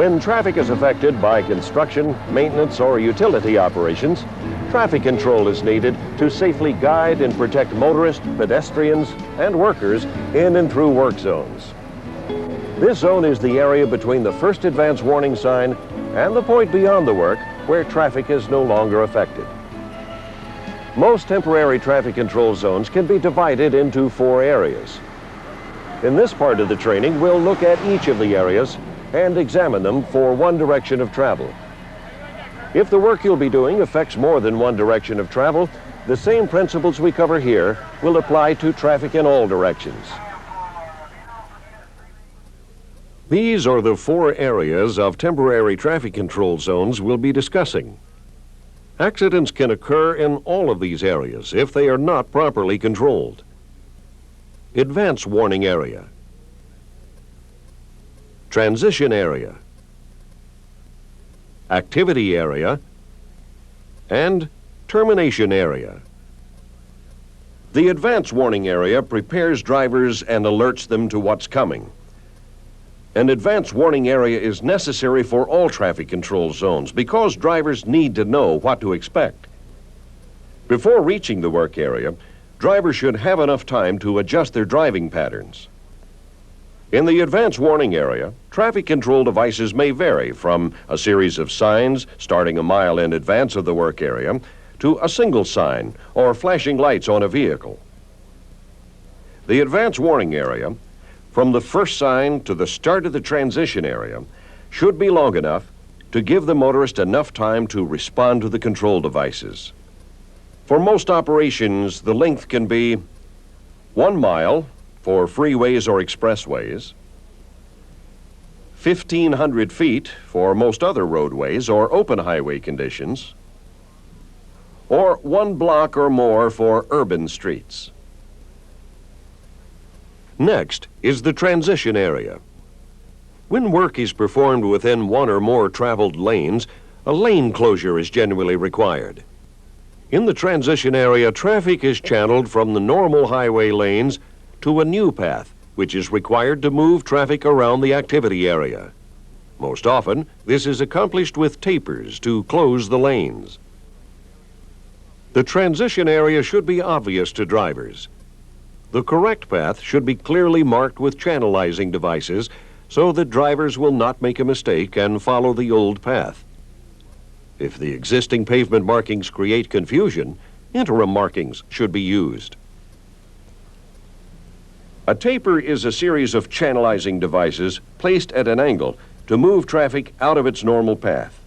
When traffic is affected by construction, maintenance, or utility operations, traffic control is needed to safely guide and protect motorists, pedestrians, and workers in and through work zones. This zone is the area between the first advance warning sign and the point beyond the work where traffic is no longer affected. Most temporary traffic control zones can be divided into 4 areas. In this part of the training, we'll look at each of the areas and examine them for one direction of travel. If the work you'll be doing affects more than one direction of travel, the same principles we cover here will apply to traffic in all directions. These are the 4 areas of temporary traffic control zones we'll be discussing. Accidents can occur in all of these areas if they are not properly controlled. Advance warning area, transition area, activity area, and termination area. The advance warning area prepares drivers and alerts them to what's coming. An advance warning area is necessary for all traffic control zones because drivers need to know what to expect. Before reaching the work area, drivers should have enough time to adjust their driving patterns. In the advance warning area, traffic control devices may vary from a series of signs starting a mile in advance of the work area to a single sign or flashing lights on a vehicle. The advance warning area, from the first sign to the start of the transition area, should be long enough to give the motorist enough time to respond to the control devices. For most operations, the length can be 1 mile for freeways or expressways, 1,500 feet for most other roadways or open highway conditions, or 1 block or more for urban streets. Next is the transition area. When work is performed within 1 or more traveled lanes, a lane closure is generally required. In the transition area, traffic is channeled from the normal highway lanes to a new path, which is required to move traffic around the activity area. Most often, this is accomplished with tapers to close the lanes. The transition area should be obvious to drivers. The correct path should be clearly marked with channelizing devices so that drivers will not make a mistake and follow the old path. If the existing pavement markings create confusion, interim markings should be used. A taper is a series of channelizing devices placed at an angle to move traffic out of its normal path.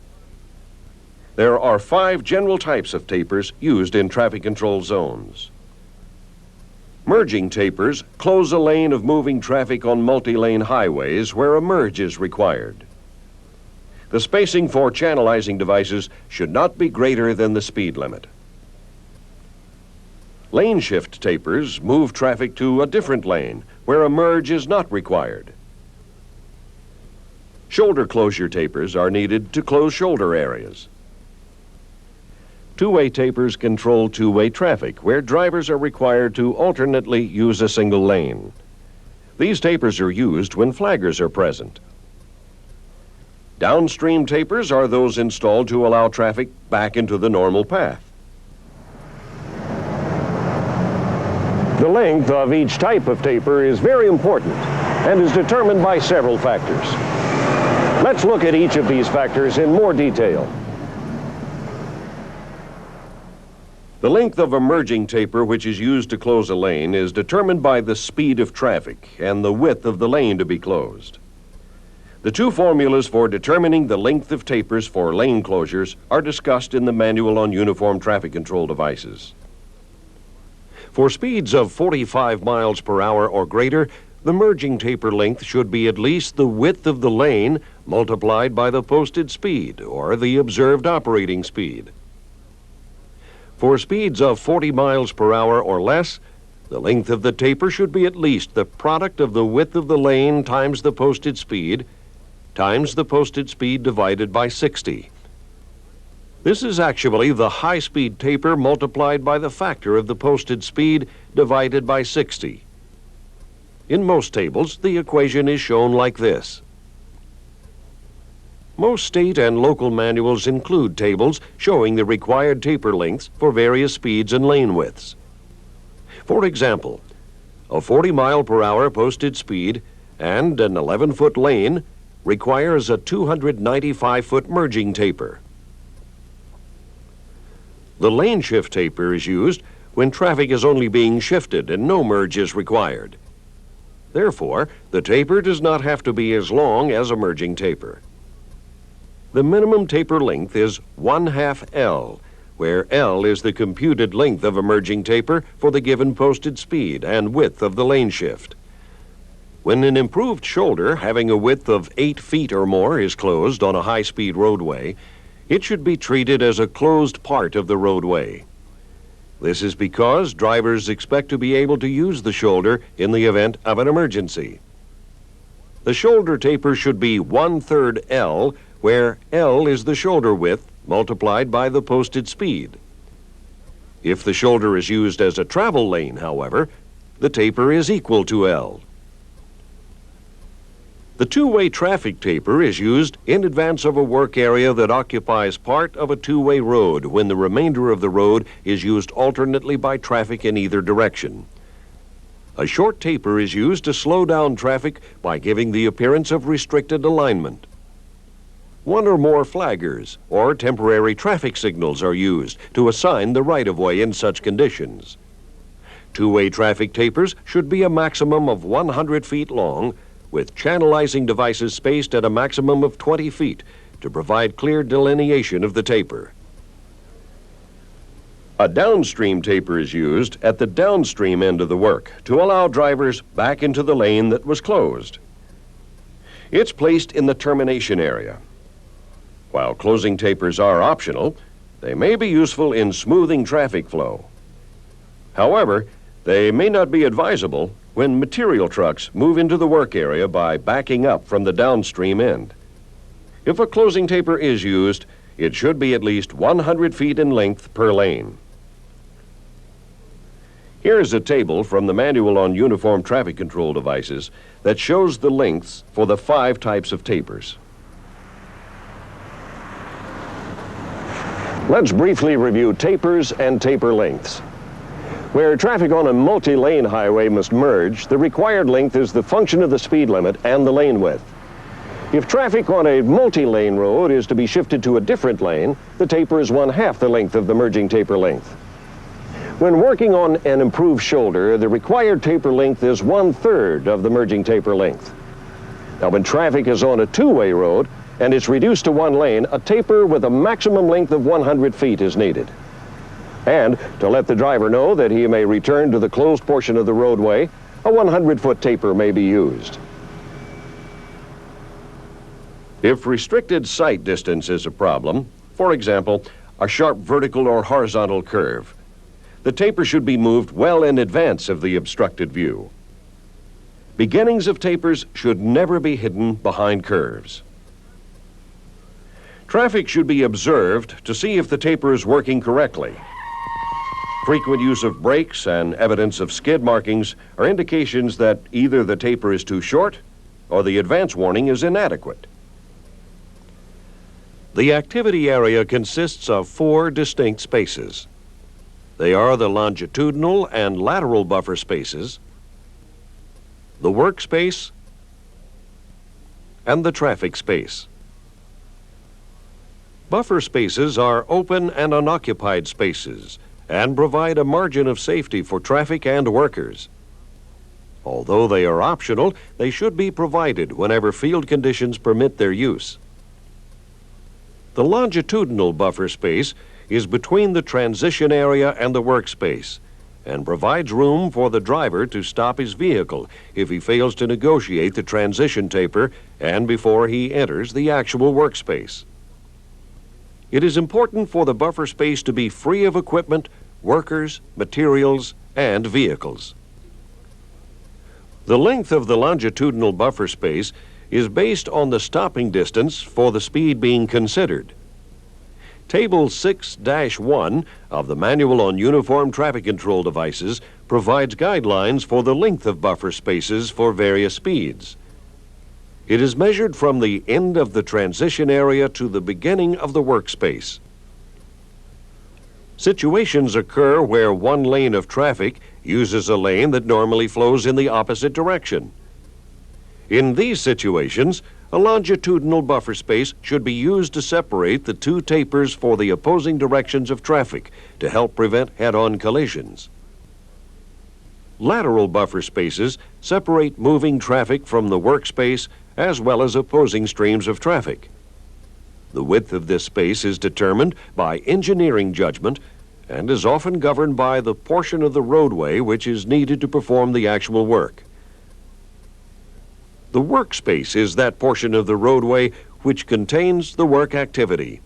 There are 5 general types of tapers used in traffic control zones. Merging tapers close a lane of moving traffic on multi-lane highways where a merge is required. The spacing for channelizing devices should not be greater than the speed limit. Lane shift tapers move traffic to a different lane where a merge is not required. Shoulder closure tapers are needed to close shoulder areas. Two-way tapers control two-way traffic, where drivers are required to alternately use a single lane. These tapers are used when flaggers are present. Downstream tapers are those installed to allow traffic back into the normal path. The length of each type of taper is very important and is determined by several factors. Let's look at each of these factors in more detail. The length of a merging taper which is used to close a lane is determined by the speed of traffic and the width of the lane to be closed. The 2 formulas for determining the length of tapers for lane closures are discussed in the Manual on Uniform Traffic Control Devices. For speeds of 45 miles per hour or greater, the merging taper length should be at least the width of the lane multiplied by the posted speed or the observed operating speed. For speeds of 40 miles per hour or less, the length of the taper should be at least the product of the width of the lane times the posted speed divided by 60. This is actually the high-speed taper multiplied by the factor of the posted speed divided by 60. In most tables, the equation is shown like this. Most state and local manuals include tables showing the required taper lengths for various speeds and lane widths. For example, a 40-mile-per-hour posted speed and an 11-foot lane requires a 295-foot merging taper. The lane shift taper is used when traffic is only being shifted and no merge is required. Therefore, the taper does not have to be as long as a merging taper. The minimum taper length is 1/2 L, where L is the computed length of a merging taper for the given posted speed and width of the lane shift. When an improved shoulder having a width of 8 feet or more is closed on a high-speed roadway, it should be treated as a closed part of the roadway. This is because drivers expect to be able to use the shoulder in the event of an emergency. The shoulder taper should be 1/3 L, where L is the shoulder width multiplied by the posted speed. If the shoulder is used as a travel lane, however, the taper is equal to L. The two-way traffic taper is used in advance of a work area that occupies part of a two-way road when the remainder of the road is used alternately by traffic in either direction. A short taper is used to slow down traffic by giving the appearance of restricted alignment. One or more flaggers or temporary traffic signals are used to assign the right-of-way in such conditions. Two-way traffic tapers should be a maximum of 100 feet long, with channelizing devices spaced at a maximum of 20 feet to provide clear delineation of the taper. A downstream taper is used at the downstream end of the work to allow drivers back into the lane that was closed. It's placed in the termination area. While closing tapers are optional, they may be useful in smoothing traffic flow. However, they may not be advisable when material trucks move into the work area by backing up from the downstream end. If a closing taper is used, it should be at least 100 feet in length per lane. Here's a table from the Manual on Uniform Traffic Control Devices that shows the lengths for the 5 types of tapers. Let's briefly review tapers and taper lengths. Where traffic on a multi-lane highway must merge, the required length is the function of the speed limit and the lane width. If traffic on a multi-lane road is to be shifted to a different lane, the taper is 1/2 the length of the merging taper length. When working on an improved shoulder, the required taper length is 1/3 of the merging taper length. Now, when traffic is on a two-way road and it's reduced to one lane, a taper with a maximum length of 100 feet is needed. And to let the driver know that he may return to the closed portion of the roadway, a 100-foot taper may be used. If restricted sight distance is a problem, for example, a sharp vertical or horizontal curve, the taper should be moved well in advance of the obstructed view. Beginnings of tapers should never be hidden behind curves. Traffic should be observed to see if the taper is working correctly. Frequent use of brakes and evidence of skid markings are indications that either the taper is too short or the advance warning is inadequate. The activity area consists of 4 distinct spaces. They are the longitudinal and lateral buffer spaces, the workspace, and the traffic space. Buffer spaces are open and unoccupied spaces and provide a margin of safety for traffic and workers. Although they are optional, they should be provided whenever field conditions permit their use. The longitudinal buffer space is between the transition area and the workspace and provides room for the driver to stop his vehicle if he fails to negotiate the transition taper and before he enters the actual workspace. It is important for the buffer space to be free of equipment, workers, materials, and vehicles. The length of the longitudinal buffer space is based on the stopping distance for the speed being considered. Table 6-1 of the Manual on Uniform Traffic Control Devices provides guidelines for the length of buffer spaces for various speeds. It is measured from the end of the transition area to the beginning of the workspace. Situations occur where one lane of traffic uses a lane that normally flows in the opposite direction. In these situations, a longitudinal buffer space should be used to separate the two tapers for the opposing directions of traffic to help prevent head-on collisions. Lateral buffer spaces separate moving traffic from the workspace as well as opposing streams of traffic. The width of this space is determined by engineering judgment and is often governed by the portion of the roadway which is needed to perform the actual work. The workspace is that portion of the roadway which contains the work activity.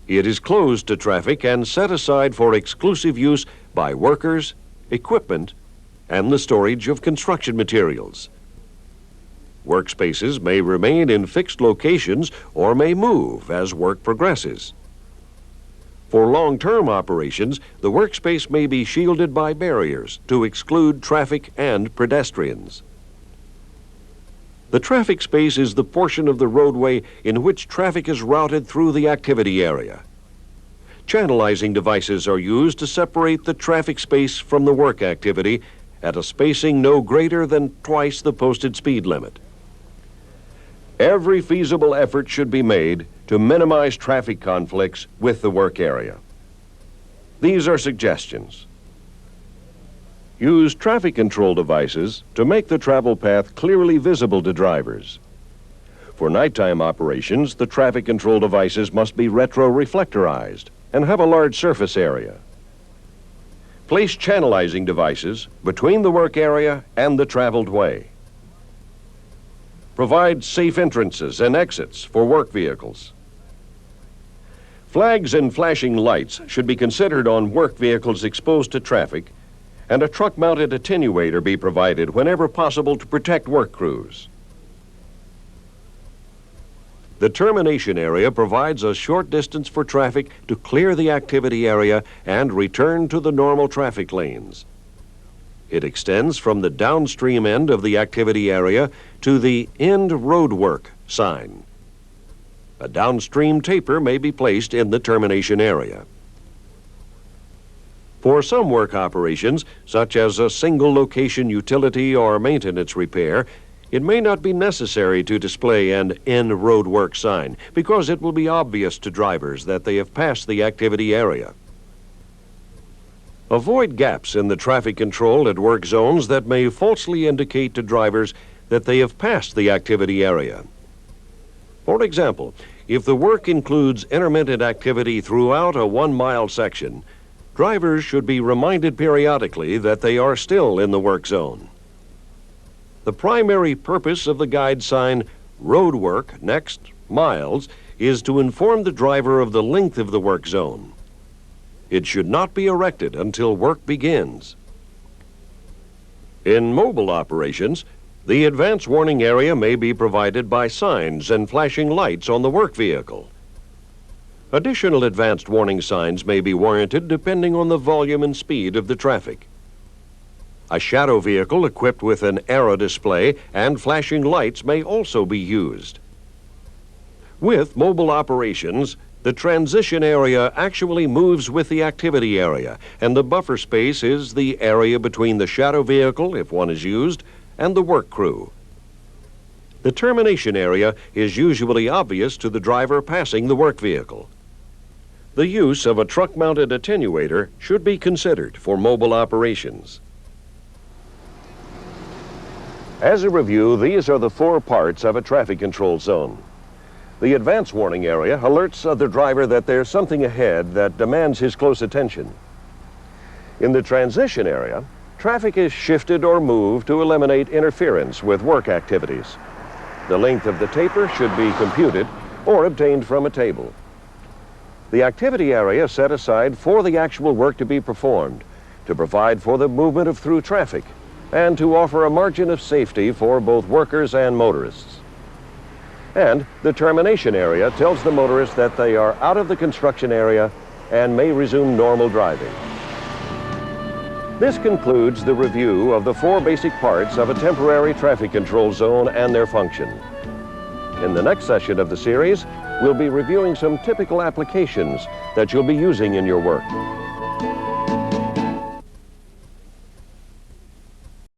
It is closed to traffic and set aside for exclusive use by workers, equipment, and the storage of construction materials. Workspaces may remain in fixed locations or may move as work progresses. For long-term operations, the workspace may be shielded by barriers to exclude traffic and pedestrians. The traffic space is the portion of the roadway in which traffic is routed through the activity area. Channelizing devices are used to separate the traffic space from the work activity at a spacing no greater than twice the posted speed limit. Every feasible effort should be made to minimize traffic conflicts with the work area. These are suggestions. Use traffic control devices to make the travel path clearly visible to drivers. For nighttime operations, the traffic control devices must be retroreflectorized and have a large surface area. Place channelizing devices between the work area and the traveled way. Provide safe entrances and exits for work vehicles. Flags and flashing lights should be considered on work vehicles exposed to traffic, and a truck-mounted attenuator be provided whenever possible to protect work crews. The termination area provides a short distance for traffic to clear the activity area and return to the normal traffic lanes. It extends from the downstream end of the activity area to the End Road Work sign. A downstream taper may be placed in the termination area. For some work operations, such as a single location utility or maintenance repair, it may not be necessary to display an End Road Work sign because it will be obvious to drivers that they have passed the activity area. Avoid gaps in the traffic control at work zones that may falsely indicate to drivers that they have passed the activity area. For example, if the work includes intermittent activity throughout a 1-mile section, drivers should be reminded periodically that they are still in the work zone. The primary purpose of the guide sign, Road Work, next miles, is to inform the driver of the length of the work zone. It should not be erected until work begins. In mobile operations, the advance warning area may be provided by signs and flashing lights on the work vehicle. Additional advanced warning signs may be warranted depending on the volume and speed of the traffic. A shadow vehicle equipped with an arrow display and flashing lights may also be used. With mobile operations, the transition area actually moves with the activity area, and the buffer space is the area between the shadow vehicle, if one is used, and the work crew. The termination area is usually obvious to the driver passing the work vehicle. The use of a truck-mounted attenuator should be considered for mobile operations. As a review, these are the 4 parts of a traffic control zone. The advance warning area alerts the driver that there's something ahead that demands his close attention. In the transition area, traffic is shifted or moved to eliminate interference with work activities. The length of the taper should be computed or obtained from a table. The activity area set aside for the actual work to be performed, to provide for the movement of through traffic, and to offer a margin of safety for both workers and motorists. And the termination area tells the motorist that they are out of the construction area and may resume normal driving. This concludes the review of the 4 basic parts of a temporary traffic control zone and their function. In the next session of the series, we'll be reviewing some typical applications that you'll be using in your work.